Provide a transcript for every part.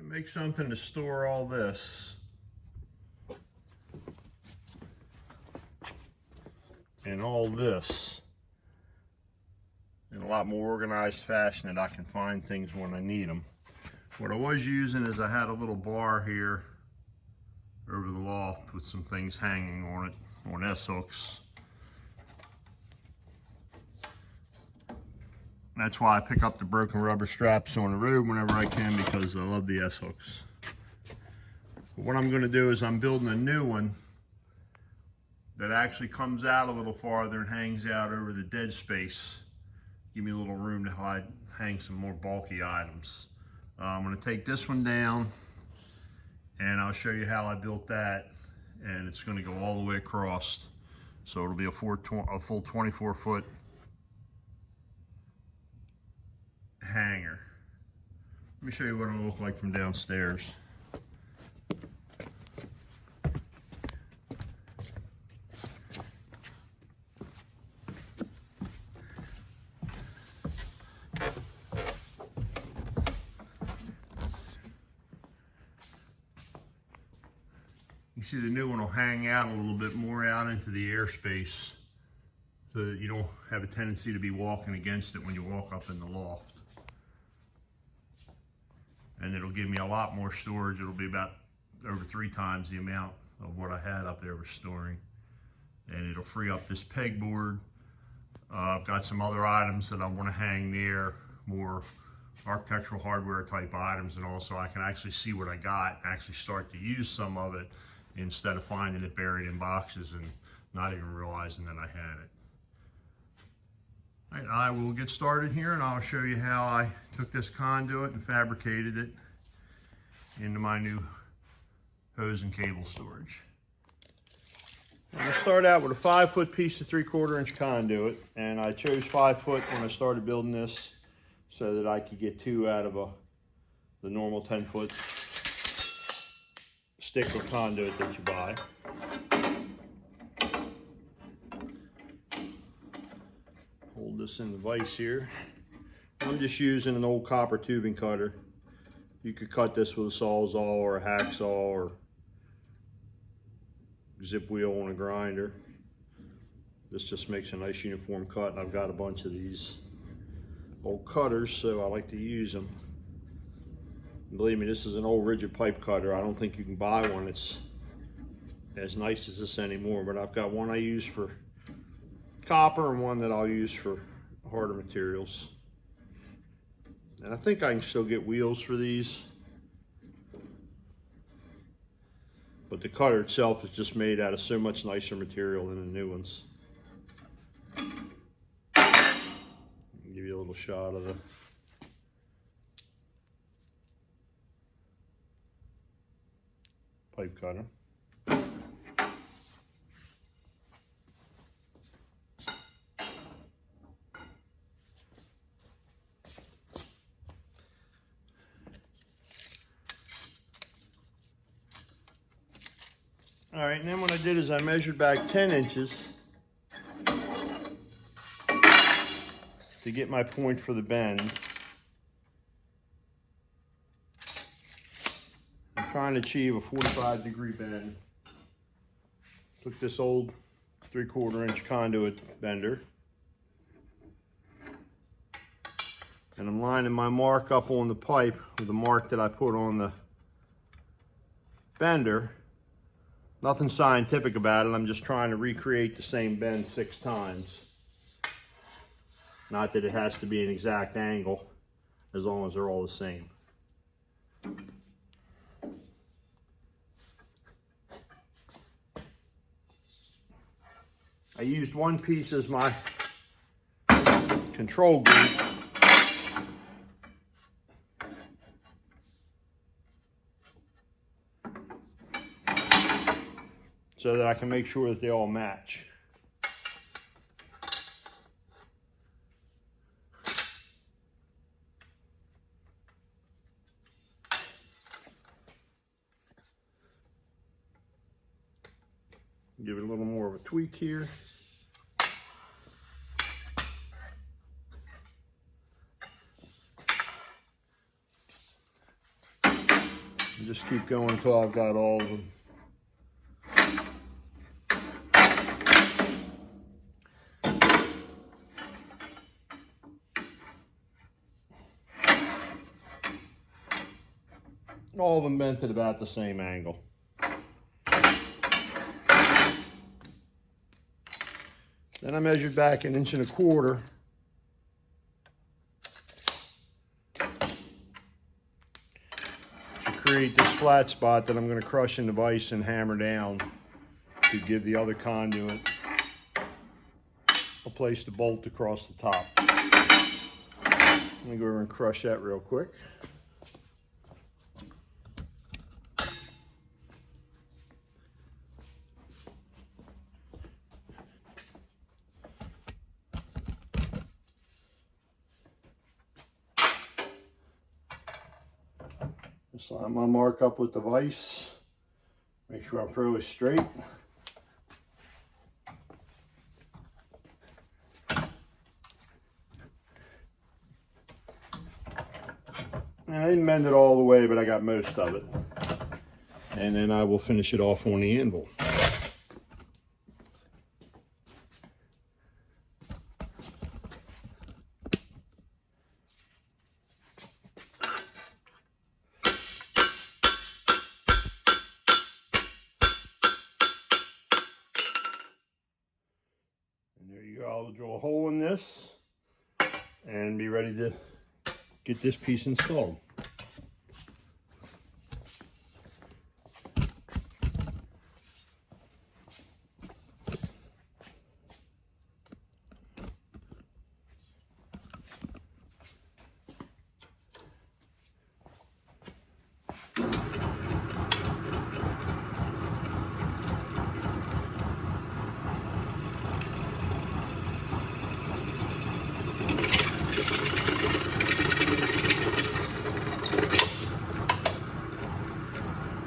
Make something to store all this. And all this in a lot more organized fashion that I can find things when I need them. What I was using is I had a little bar here over the loft with some things hanging on it on S-hooks. That's why I pick up the broken rubber straps on the road whenever I can, because I love the S-hooks. But what I'm going to do is I'm building a new one that actually comes out a little farther and hangs out over the dead space. Give me a little room to hang some more bulky items. I'm going to take this one down and I'll show you how I built that, and it's going to go all the way across. So it'll be a full 24-foot hanger. Let me show you what it'll look like from downstairs. You see the new one will hang out a little bit more out into the airspace so that you don't have a tendency to be walking against it when you walk up in the loft. And it'll give me a lot more storage. It'll be about over 3 times the amount of what I had up there was storing. And it'll free up this pegboard. I've got some other items that I want to hang there, more architectural hardware type items, and also I can actually see what I got and actually start to use some of it instead of finding it buried in boxes and not even realizing that I had it. All right, I will get started here and I'll show you how I took this conduit and fabricated it into my new hose and cable storage. I'm going to start out with a 5-foot piece of 3/4 inch conduit, and I chose 5 foot when I started building this so that I could get 2 out of the normal 10-foot stick of conduit that you buy. Hold this in the vise here. I'm just using an old copper tubing cutter. You could cut this with a Sawzall or a hacksaw or zip wheel on a grinder. This just makes a nice uniform cut, and I've got a bunch of these old cutters, so I like to use them. And believe me, this is an old rigid pipe cutter. I don't think you can buy one that's as nice as this anymore, but I've got one I use for copper and one that I'll use for harder materials. And I think I can still get wheels for these, but the cutter itself is just made out of so much nicer material than the new ones. I'll give you a little shot of the pipe cutter. All right, and then what I did is I measured back 10 inches to get my point for the bend. I'm trying to achieve a 45-degree bend. Took this old 3/4 inch conduit bender, and I'm lining my mark up on the pipe with the mark that I put on the bender. Nothing scientific about it. I'm just trying to recreate the same bend 6 times. Not that it has to be an exact angle, as long as they're all the same. I used one piece as my control group. So that I can make sure that they all match. Give it a little more of a tweak here. just keep going until I've got all of them. All of them bent at about the same angle. Then I measured back 1.25 inches to create this flat spot that I'm going to crush in the vise and hammer down to give the other conduit a place to bolt across the top. Let me go over and crush that real quick. Just line my mark up with the vise. Make sure I'm fairly straight. And I didn't mend it all the way, but I got most of it. And then I will finish it off on the anvil. And there you go. I'll drill a hole in this and be ready to get this piece installed.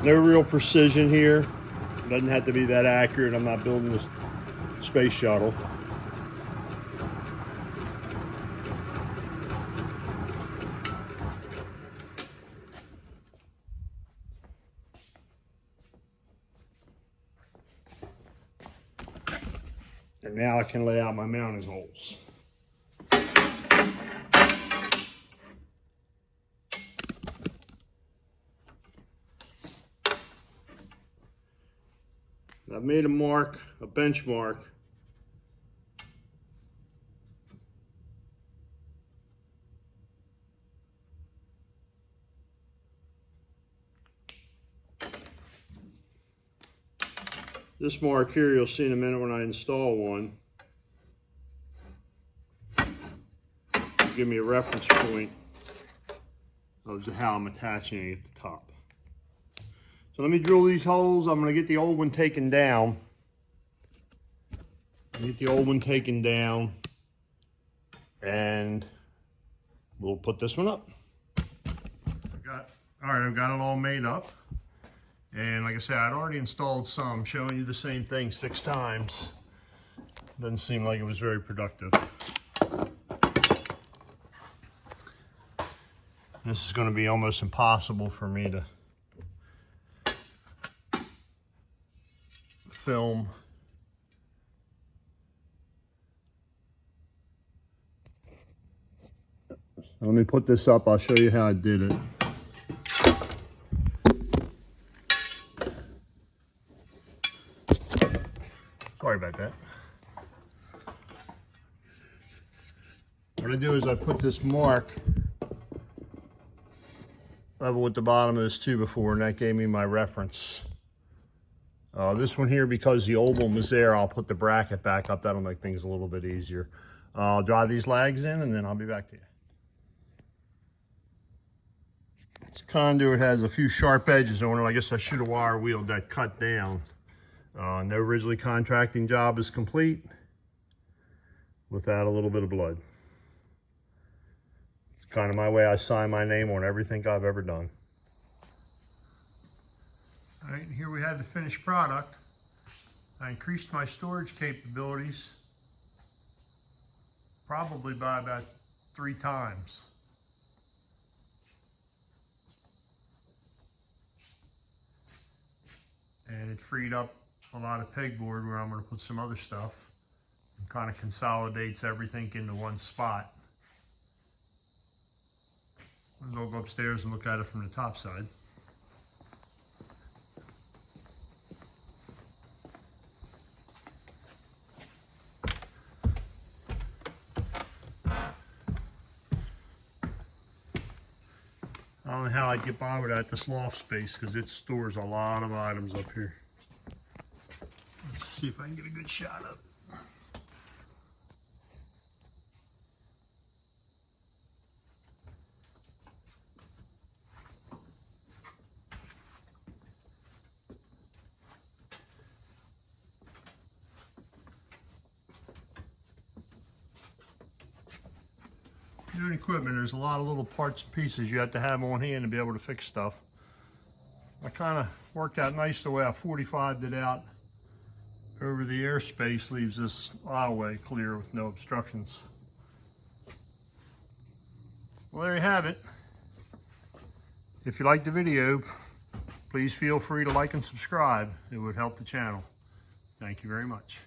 No real precision here. Doesn't have to be that accurate. I'm not building this space shuttle. And now I can lay out my mounting holes. I've made a mark, a benchmark. This mark here, you'll see in a minute when I install one. It'll give me a reference point of how I'm attaching it at the top. So let me drill these holes. I'm going to get the old one taken down. And we'll put this one up. I've got it all made up. And like I said, I'd already installed some, showing you the same thing 6 times. Doesn't seem like it was very productive. This is going to be almost impossible for me to film. Let me put this up. I'll show you how I did it. Sorry about that. What I do is I put this mark level with the bottom of this 2x4, and that gave me my reference. This one here, because the old one was there, I'll put the bracket back up. That'll make things a little bit easier. I'll drive these lags in and then I'll be back to you. This conduit has a few sharp edges on it. I guess I should have wire wheeled that cut down. No Ridgely contracting job is complete without a little bit of blood. It's kind of my way I sign my name on everything I've ever done. All right, here we have the finished product. I increased my storage capabilities probably by about 3 times. and it freed up a lot of pegboard where I'm going to put some other stuff, and kind of consolidates everything into one spot. I'll go upstairs and look at it from the top side. I don't know how I'd get by without this loft space because it stores a lot of items up here. Let's see if I can get a good shot of it. Doing equipment, there's a lot of little parts and pieces you have to have on hand to be able to fix stuff. I kind of worked out nice the way I 45'd it out over the airspace, leaves this aisleway clear with no obstructions. Well, there you have it. If you liked the video, please feel free to like and subscribe. It would help the channel. Thank you very much.